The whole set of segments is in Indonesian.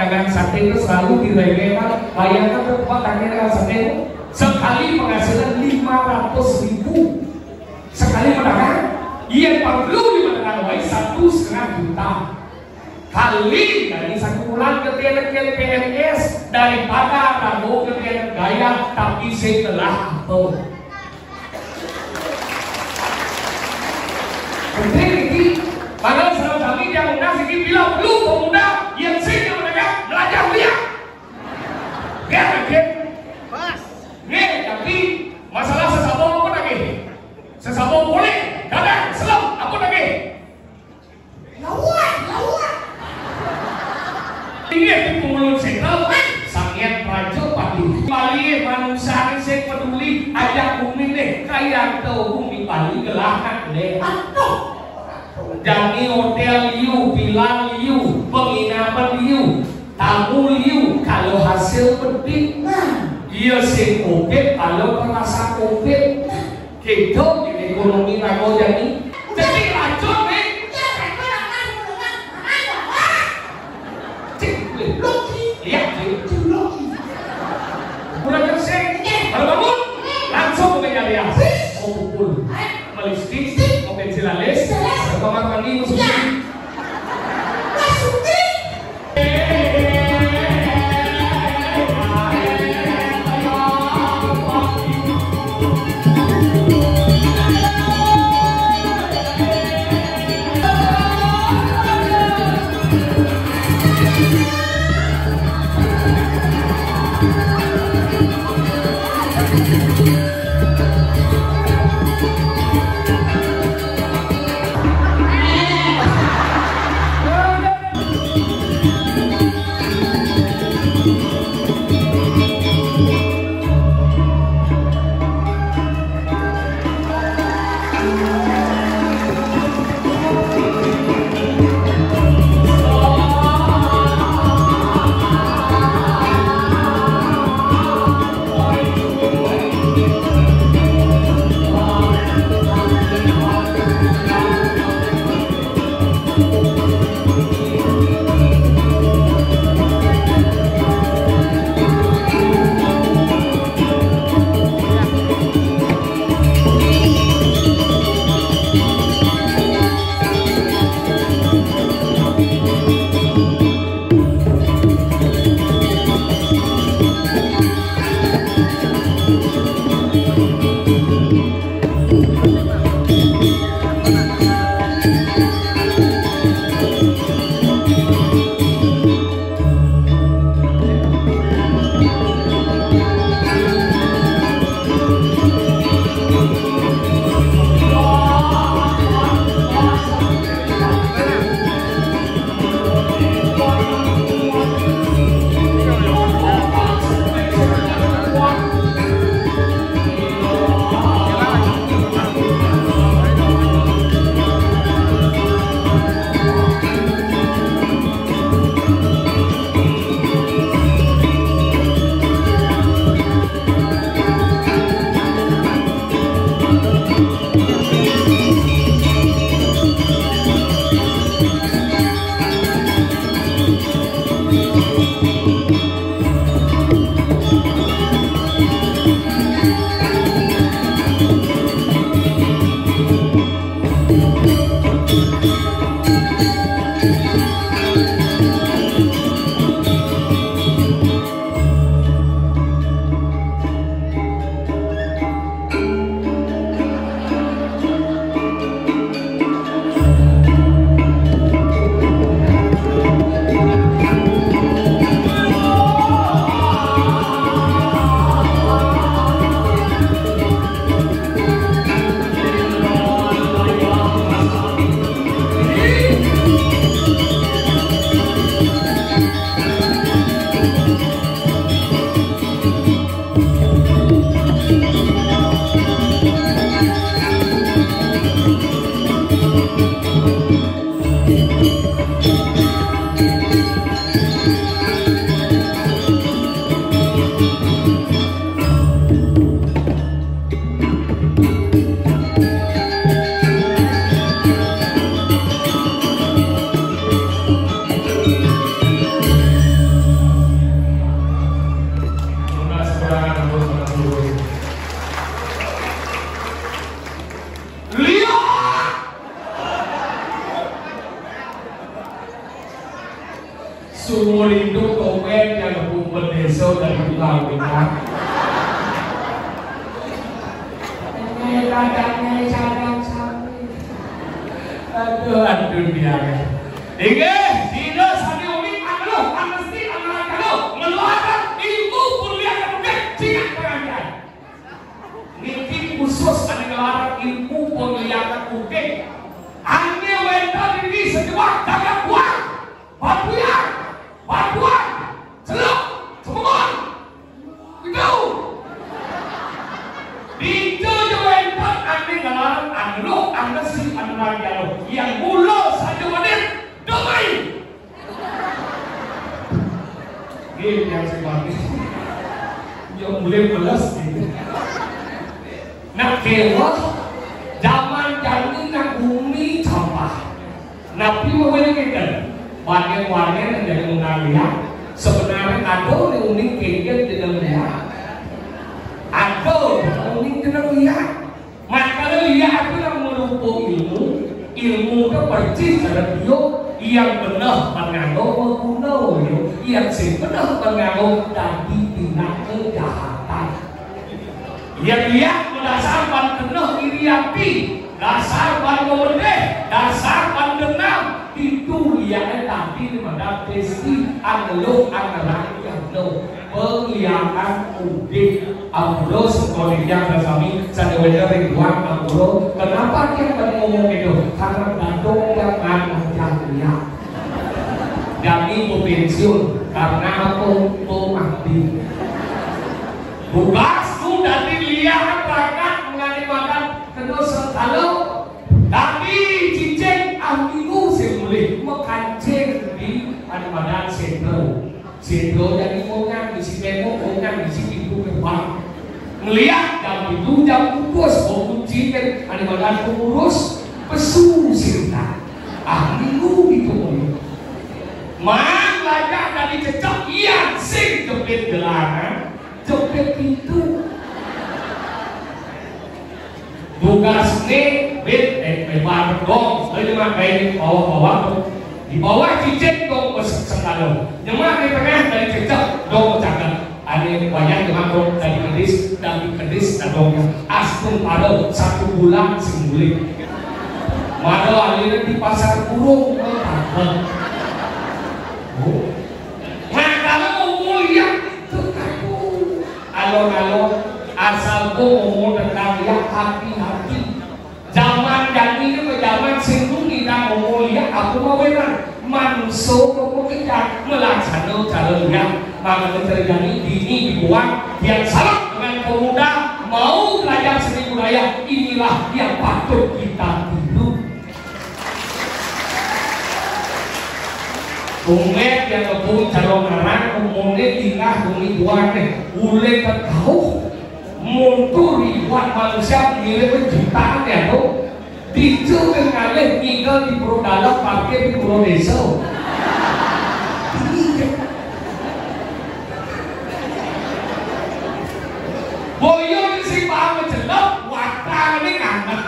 dagang sate itu selalu diremehkan. Bayangkan berapa dagang sate itu sekali penghasilan 500.000 sekali pedagang. Iya perlu dimenangkan wae 1,5 juta kali dari 1 bulan ke PNS daripada ragu ke gaya tapi setelah apa penting ini padahal saudara kami yang muda sini bilang belum pemuda yang sini mereka belajar lihat kan nih tapi masalah sesabong apa lagi sesabong boleh kadang selam apa lagi lawan ini pengeluh setel sangat raja padi Bali manusia ini peduli ajak bumi deh kayak tahu bumi Bali gelahan deh jadi hotel liu, villa liu, penginapan liu, tamu liu kalau hasil penting dia sing oke kalau merasa oke gitu di ekonomi rago jadi racun nih lihat udah bersih kalau bangun langsung ke meja dia mau pukul melistis mau pensil alis kamar mandi musuh Sumur hidup komen yang ngebumbet desa dari pulau kita. Kadangnya sadang sami. Aduh dia. Inge, sino sami umi anu, amesti amalan kalo meluarkan ilmu kuliah yang udah cingat pengajian. Niki khusus ada ngelarang ilmu kuliah yang udah. Ane wenda diri sejauh dagang buah, batuan, celok, semua, itu. Itu juga ane ngelarang anu, anda si anu lagi yang mulu saja wadir, domai. Game yang sebagainya, yang mulai belas gitu. Nak kewat, zaman jani nak bumi sampah. Nabi mengatakan, wagen-wagen yang mengalir sebenarnya ada yang unik kengkel di dalam dia. Ada unik di dalam dia. Maka dia itu yang merupakan ilmu itu percis dari dia yang benar mengandung mengguna, yang sebenar mengandung dari tindak kejahatan. Yang dia berdasarkan penuh iri hati, dasar merdeh, dasar mendenam itu yang tadi dimana testi angelo anggaran yang no pengliharan udik amro sekolahnya bersami sadewanya Ridwan amro. Kenapa dia ngomong itu? Karena gadong yang dia jadi pensiun karena aku mati. Tugas sudah dilihat berangkat menganimakan kedua kalau tapi cicing aminu semulih mekancing di animadan sentro jadi mongan di sini mongan di sini itu memang ngelihat jam itu jam kukus kunci kan animadan pengurus pesu sirna aminu itu mulih mang lajak dari cecok yang sing jepit gelangan jepit pintu tugas ini memang dong ini makanya bawah di bawah cicit dong selalu nyemah di tengah dari cecok dong cakap ada banyak yang dong dari kedis dan dong astung pada 1 bulan sembulik mado alirnya di pasar burung nah kalau mulia itu kaku alon-alon asal ngomong tentang yang hati-hati zaman yang ini ke zaman singgung kita ngomong lihat aku mau benar manso ngomong kita melaksanakan calonnya maka terjadi dini dibuang yang salah dengan pemuda mau belajar seni budaya inilah yang patut kita tiru. Bunget yang kebun calon orang umumnya tinggal bumi dua boleh tahu muntur ribuan manusia nilai jutaan ya tuh dicu dengan tinggal di Pulau Dalam parkir di Pulau Desa boyong si paham menjelok watang ini ngangkat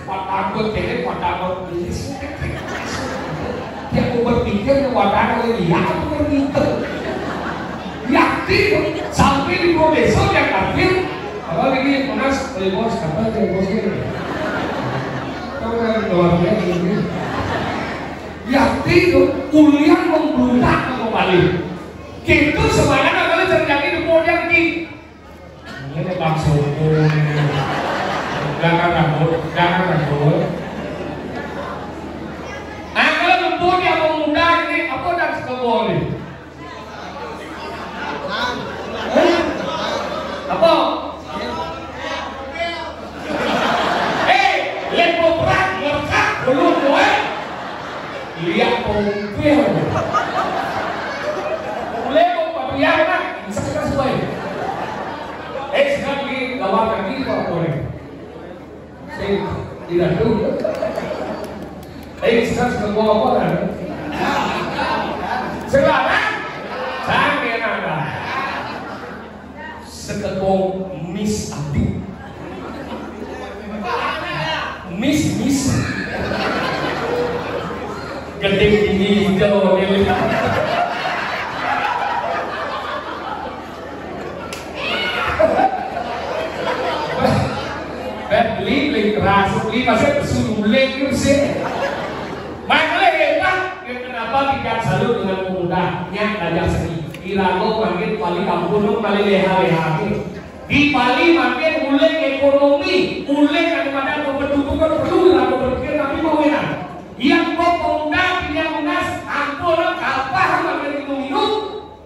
watang gue kayaknya watang gue dia mau berpikir watang gue lihat aku berpikir yakin sampai di Pulau Desa yang parkir kalau lagi panas bos kapan bos ini kalau yang luarnya ini yakin kuliah membludak kembali gitu semuanya kali terjadi di Pulau yang ini bang Sopo jangan rambut nah kalau lembut yang pemuda ini apa dan sekebol ini apa? Lepo berat ngerkak belum gue lihat pompil lepo papian nak bisa kita sesuai sekali gawat lagi kok boleh saya tidak dulu sekarang sudah gua apa kan sekarang sampai nada seketong Miss Adi Miss gede ini hijau ini masih bersuruh lagi sih. Makanya hebat, kenapa tidak selalu dengan pemuda yang belajar seni. Di Rago makin paling kampung paling leha-leha. Di Bali makin mulai ekonomi, mulai kadang-kadang berbentukan perlu Rago berpikir tapi mau enak. Yang pemuda yang munas, aku orang kapal makin minum.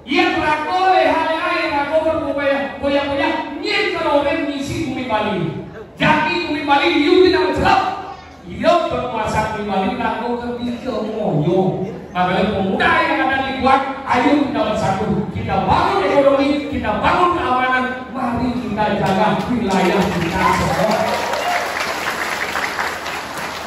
Yang Rago leha-leha, yang Rago berkoya-koya, nyet kalau orang misi bumi Bali. Jadi bumi Bali you tidak bercelap. Ia berkuasa di Bali Rago ketiga moyo. Makanya pemuda yang ada di luar, ayo kita bersatu, kita bangun ekonomi, kita bangun keamanan, mari kita jaga wilayah kita semua.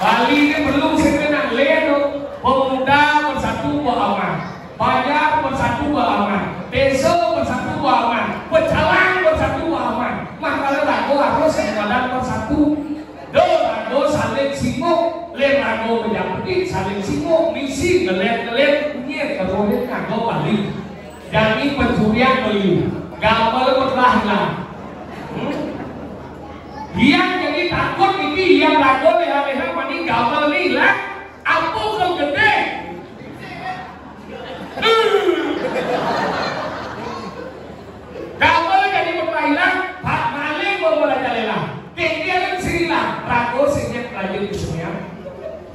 Bali ini belum sebenarnya leno, pemuda bersatu beraman, Banjar bersatu beraman, desa bersatu beraman, pecalang bersatu beraman. Makanya Rago harus semuanya bersatu. Rago saling singgung, Rago menjadi saling singgung, misi ngelet kemudian Rago balik. Jadi pencurian beli, gamal berlahan. Yang jadi takut ini yang Rago leha-leha mani gamal hilang, apa kau gede? Gamal jadi berlahan, Pak Malik boleh jalan. Kemudian sinilah Rago sejak rajin di semuanya.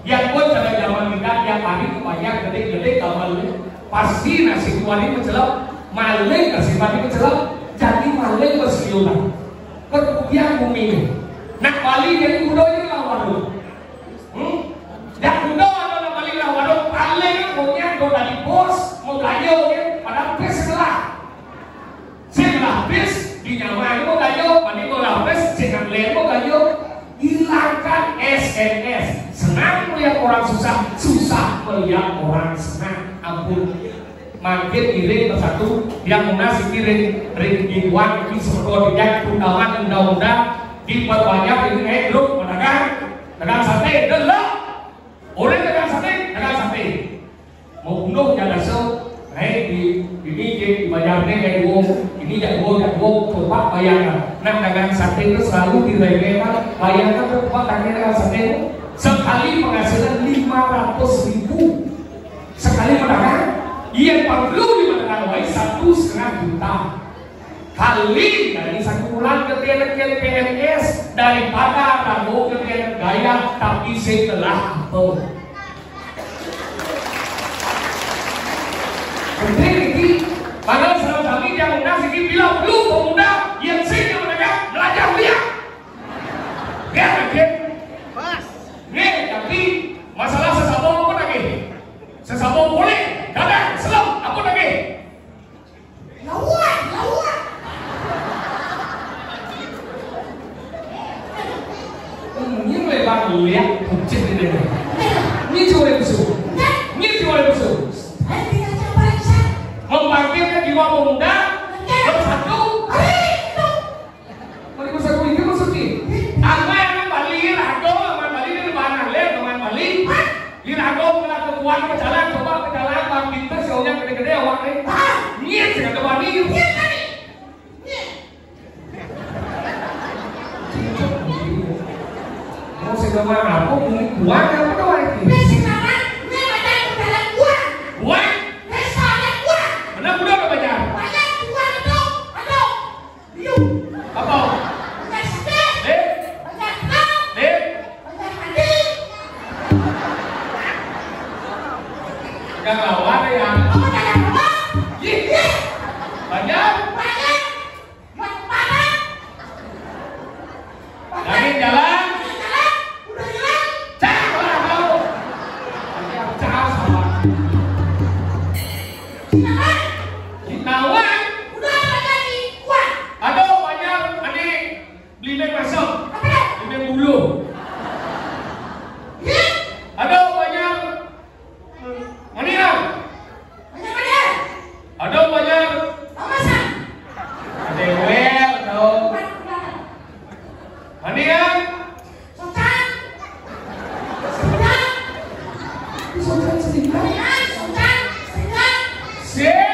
Yang pun pada zaman kita yang hari banyak gede-gede kamalnya pasti nasi kuali mencelap, maling nasi kuali mencelap, jadi maling bersiulan. Kemudian bumi. Nak Bali jadi budaya lawan. Dan budaya adalah Bali lawan. Paling punya do dari bos mau gayo pada pes sebelah. Sebelah pes dinyamai mau gayo, mani mau lapes, jangan lemo gayo. Hilangkan SMS. Senang melihat orang susah, susah melihat orang senang. Ampun. Makin iring bersatu yang munas iring ring di seluruh dunia undangan undang-undang diperbanyak ini grup dagang sate delok orang dagang sate mau bunuh jangan so di ini dibayarnya kayak ini jago tempat bayangan. Nah dagang sate itu selalu diregekan bayangan tempat dagang sate sekali penghasilan 500.000 sekali pedagang. Yang perlu dimenangkan 1,5 juta kali dari 1 bulan ke PNS daripada Rago ke gaya tapi setelah apa penting ini padahal selama kami yang muda sini bilang belum pemuda yang sini mereka belajar lihat lihat lagi nih tapi masalah sesabong apa lagi sesabong boleh kadang selam apa lagi lawan ini lebar lihat kucing ini ini cuma musuh membangkitkan jiwa pemuda bersatu bersatu itu maksudnya apa yang Bali Rago teman Bali ini lebaran teman Bali di Rago kena kekuatan berjalan coba berjalan bang pinter sionya gede-gede awak nih nyet dengan kembali nyet tadi mau segala apa mungkin kuat apa tuh ini sekarang ini macam berjalan kuat soalnya kuat benar apa banyak kuat aduh yuk apa banyak sedih banyak kau banyak mandi jangan lawan ya banyak lagi jalan udah hilang cah kau cah sama Nawan udah jadi kuat aduh banyak ini beli masuk beli bulu aduh banyak manian aduh banyak amasan ada wel aduh manian socan sedikit manian socan sedikit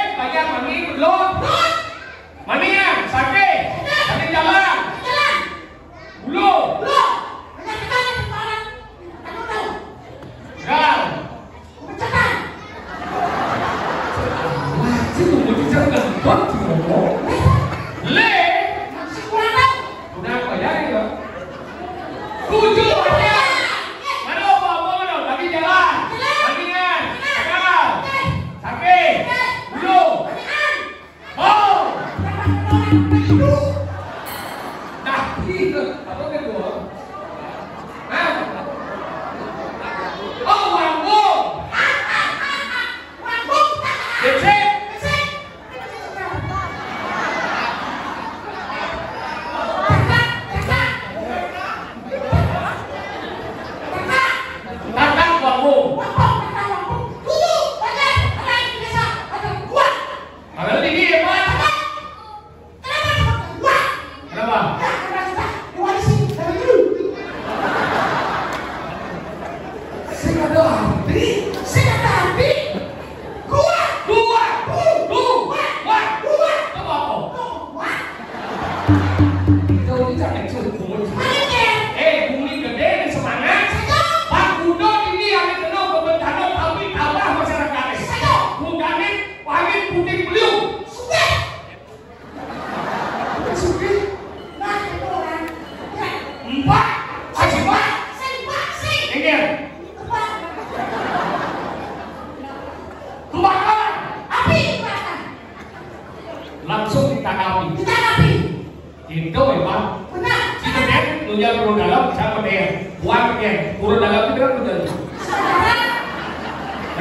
Chứ đừng có chơi gần tốt thì phải có. Lê udah bayar ya. Tujuh aja. Mana bawa lagi jalan. Lagi jalan. Sakit. Dulu. Oh. Nah, itu apa kedua? Hah? Oh, wanggung. Wanggung. Becek. Langsung ditanggapi. Itu memang. Benar. Lu yang perlu dalam sama dia. Buat dia. Perlu dalam itu kan udah.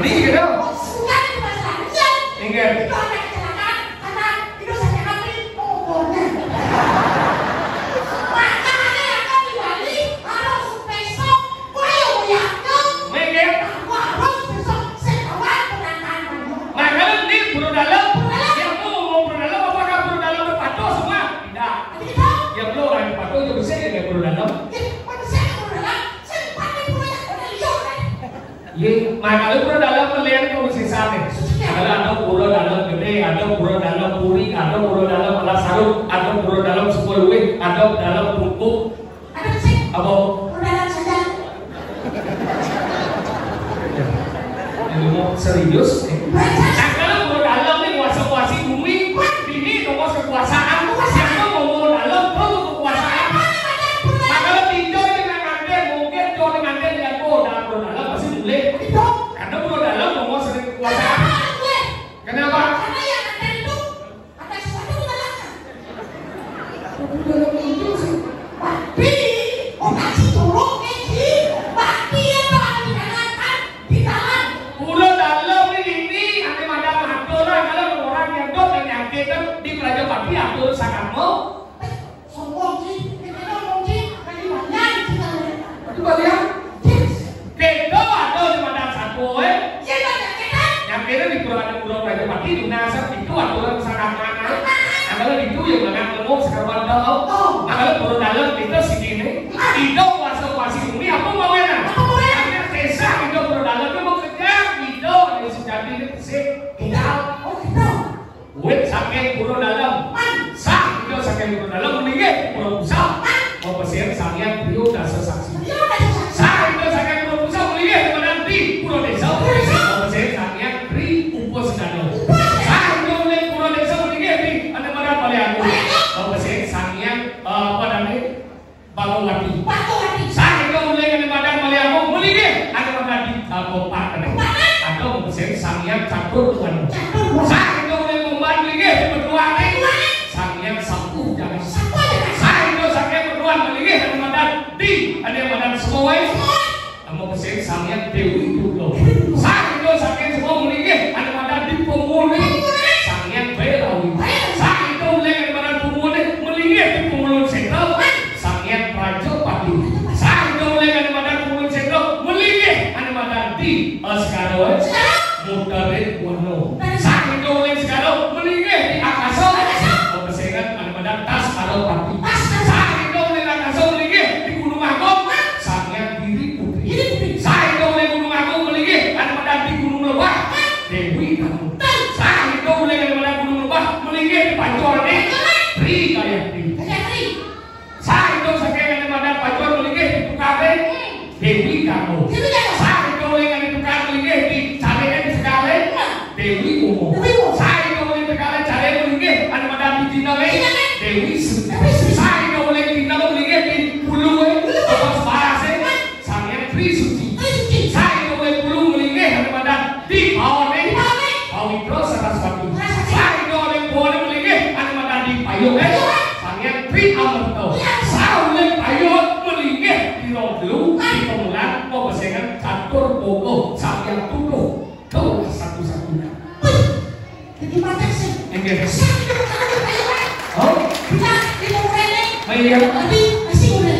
Ini gitu. Sungai itu masalahnya. Ingat. Itu ada kecelakaan karena itu saja kami pokoknya. Makanya akan diwali harus besok koyo yakno. Ingat. Harus besok sekawan penanganan. Makanya ini perlu dalam. Makanya pura dalam melihat itu sisa nih. Ada pura dalam gede, ada pura dalam puri, ada pura dalam alas sarung, ada pura dalam sepuluh, ada dalam pungkuk. Ada sih. Apa? Pura dalam saja. Ini mau serius? Nah kalau pura dalam nih kuasa-kuasi bumi, ini nomor kekuasaan. Siapa mau dalam terus kekuasaan? Makanya tinjau dengan anda mungkin jauh dengan anda yang dalam pura dalam pasti boleh. Karena pura dalam nomor sering kekuasaan. Kenapa? Karena yang ada itu ada sesuatu mengalahkan. Dalam itu sih. Tapi orang si dorong ini, tapi yang akan dikalahkan di tangan. Pura dalam ini ada macam aturan kalau orang yang dok dan yang kita di pelajar pasti atur sangat mau. Sombong sih, kita ngomong sih, kali banyak kita. Itu balian. Kita ada di mana satu, yang kira di Pulau Raja Pati di Nasar itu aturan sangat mana. Kalau itu yang mana ngomong sekarang tahu. Kalau Pulau Dalam kita sini, itu kuasa-kuasi bumi apa mau ya? Karena desa itu Pulau Dalam itu mau kerja, itu ada sudah di sini. Kita, wait sampai Pulau Dalam, sah itu sampai Pulau Dalam meninggal Pulau Pusat. Mau pasien sampai beliau dah sesaksi. Sah itu sampai Pulau Pusat meninggal kepada di Pulau Desa. Batu Wati. Saya itu mulai dari badan Maliamu, mulai ada mana di Kabupaten atau mesin Sanghyang Catur Tuan. Saya itu mulai membantu lagi berdua Sanghyang Sapu jangan. Saya itu Sanghyang berdua lagi ada badan di ada badan semua. Kamu mesin Sanghyang Dewi Dulo. Saya itu Sanghyang semua mulai ada badan di Pemuli. Sanghyang Belawi. Saya itu mulai dari badan Pemuli mulai di Pemulun Sentral. Raja Pati. Saya itu mulai dari badan Pemulun Sentral mulai ada badan di sekarang Mutarit Wano. Saya itu mulai sekarang mulai di Akasa. Persengan ada badan Tas Karo Pati. Saya itu mulai Akasa mulai di Gunung Agung. Sanghyang Diri Putri. Saya itu mulai Gunung Agung dinamai Dewi saya nggak boleh dinamai boleh di bulu apa bahasa sangat Trisuci saya nggak boleh bulu boleh daripada di bawah ini bawah itu Saraswati saya nggak boleh bawah boleh daripada di payung sangat Tri Amarto saya boleh payung boleh di Ronglu di Pemulan mau bersengan catur bogo sampai tuduh kau satu-satunya. Jadi mata sih. Enggak. Oh, kita di Ukraina. Iya. Tapi masih boleh.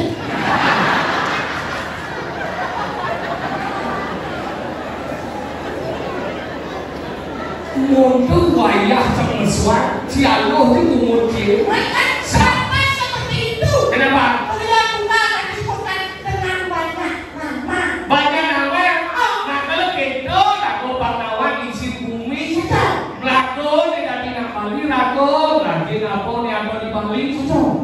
Untuk wayah semeswar, cialoh itu mungkin. Sama seperti itu. Kenapa? Bila Tuhan disebutkan dengan banyak nama. Banyak nama. Nah kalau kita lagu Pantawan isi bumi, lagu dari Bali, lagu lagi apa nih apa di Bali?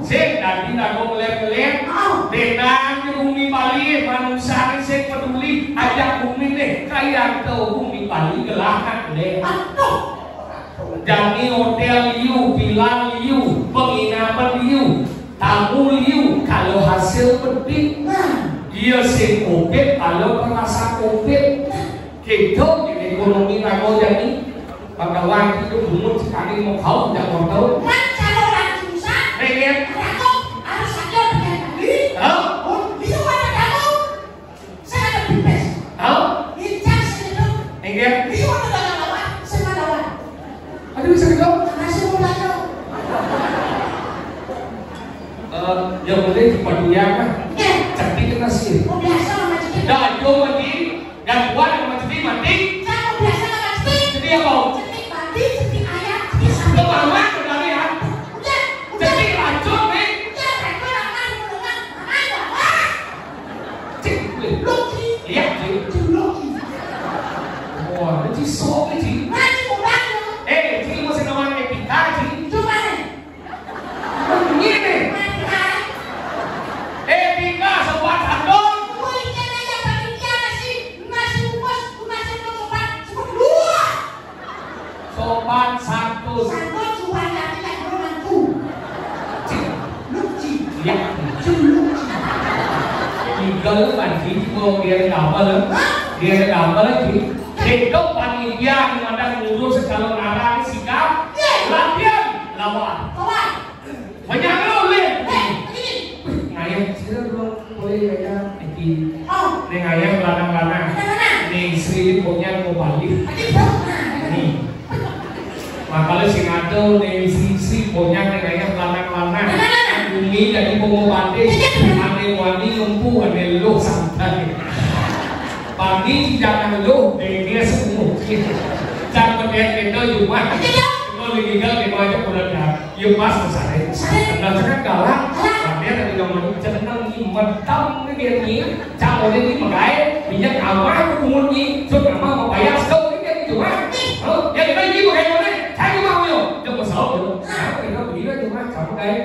Sek dari lagu melek-melek, tenang di bumi Bali, manusia sek peduli ajak bumi deh, kayak tahu bumi Bali gelahan deh. Jadi hotel liu, villa liu, penginapan liu, tamu liu, kalau hasil penting, dia sih covid, kalau terasa covid, kita di ekonomi rago jadi, pegawai itu bungut sekali mau kau tidak mau tahu. Kalau orang susah, Pengen, harus saja dengan kali. tahu, Itu ada kamu. Saya ada bebas. tahu, Bincang segitu. pengen, Itu ada lawan, semua lawan. ada bisa gitu? Masih muda tuh. Yang penting di Paduyan mah, Ya, cantik kita sih. mau biasa sama cekik. Dah itu mati, dan buat yang mati mati, Saya mau biasa sama cekik. jadi apa? Cekik mati, cekik ayam, cekik sapi. Lo mama sudah lihat, Udah, jadi racun nih, udah, rekor aman, mendengar, aman nggak? Wah, cik, Loki, lihat cik, Loki. wah, itu sok nih cik. Nanti mudah loh. Cik masih namanya Epika cik, Coba deh. ini nih, Nanti kan. Epika sobat handong, Gua ikan aja panitia nasi bungkus, nasi sobat sebut dua. sobat satu, Satu cuma nanti yang bermantu. cik, Luci, lihat, luci. tiga lepas cik, mau dia double, dia double cik, itu panitia yang ada ngurus kalau narang sikap, latihan, lawan, Kawan, banyak lo lihat. begini. Ngayang sila belum boleh kaya iki. Oh, Ning ngayang lanang-lanang. mana? Ning Sri punya mau balik. Tadi mana? Nih. Makanya sing ado ning Sri punya ning ngayang lanang-lanang. Bumi jadi mau balik. Ane wani lumpuh ane lo santai. Pagi jangan lo dia semua. Jangan kita cuma. Kalau legal di bawah produk, yuk mas besar. Karena sekarang galak. Dia dari nomor cenderung ini mentam ini dia cakap ini menggait minyak awal kemudian sudah mau bayar sekau ini dia cuma ya kita ini bagaimana saya mau yo coba sahur apa kita begini cuma kamu gaya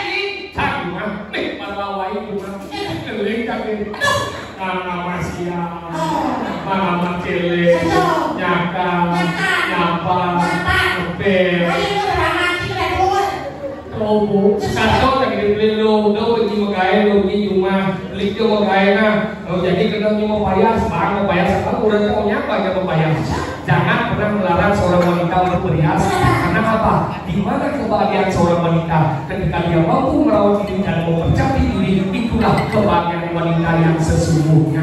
ini saya cuma nih marawai cuma keling kaki nama masia nama cele nyaka nyapa bel Obo, satu lagi beli lo, do pergi magai lo pergi rumah, beli ke magai na, jadi kita mau bayar, sekarang mau bayar sekarang udah tahu nyapa ya mau bayar. Jangan pernah melarang seorang wanita untuk berhias, karena apa? Di mana kebahagiaan seorang wanita ketika dia mampu merawat diri dan mempercayai diri, itulah kebahagiaan wanita yang sesungguhnya.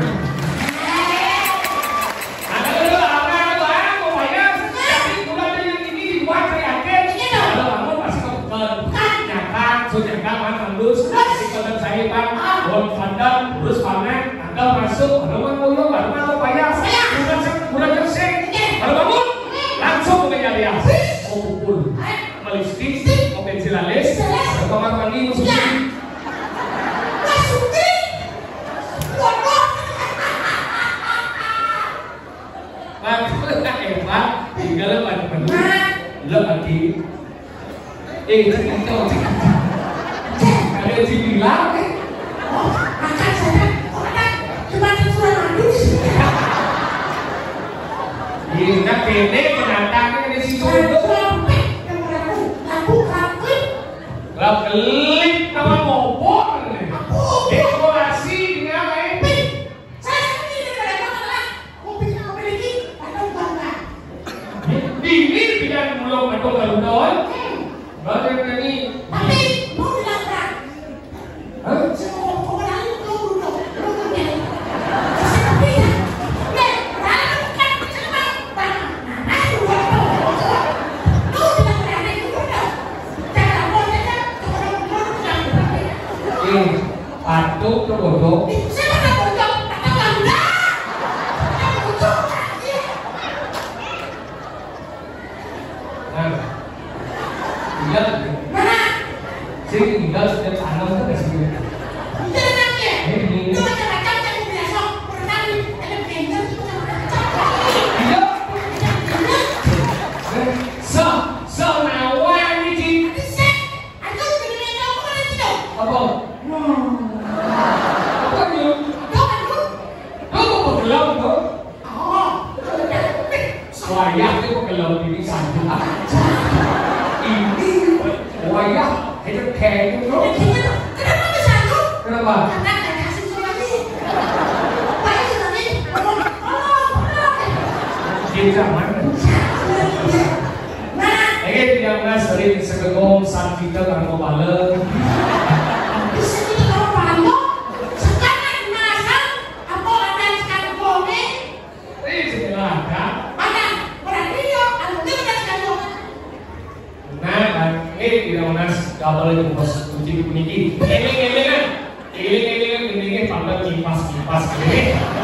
Terus panen, Anda masuk, Anda mau yo, Anda mau bayar, udah bersih, Anda bangun, langsung ke meja lias, mau pukul, melistik, mau pensil alis, Anda kamar mandi, musuh. Makanya hebat, tinggal lepas penuh, lagi, cerita, ada dibilang. Akan saya, cuma suara manis. Iya, pede menantangnya di situ. Sampai yang berlaku, aku Lah kelip nama ngopor. Dekorasi dengan lain. Saya ini dari mana? Kopi ini atau bangga? Ini bilang belum atau galundawan. Bagai ini. Tapi mau bilang berapa? Hah? Semua orang itu belum Tapi ya, kalau bukan cuma aku tuh bilang berani itu cara bolehnya Patuk ke bodoh. saya tak bodoh, tak bangga. Tak bodoh aja. Nah, tinggal. Mana? Saya tinggal sudah tanam kan sih. Jangan ya. Itu macam-macam yang biasa pernah ada blender itu macam-macam. Iya. So nawan ni Cik. Bisa. Aku kena nak apa itu? Apa? Apa ni? Kau aku. Kau pegelam tu? Oh. Wayah tu pegelam ini saja. Ini wayah itu kayak tu. Kenapa bisa aku? Kenapa? Karena ada kasih sulami. Baik sulami. Oh. Kita mana? Mana? Eh, yang nak sering segegom saat kita nak balik. Bisa kita kalau palu. Sekarang nasab apa ada sekarang boleh? Eh, setelah ada. Ada. Berarti yo, anu dia ada sekarang. Nah, tidak nak double itu bos kunci kunci. Eling kan? Eling pandang kipas ini.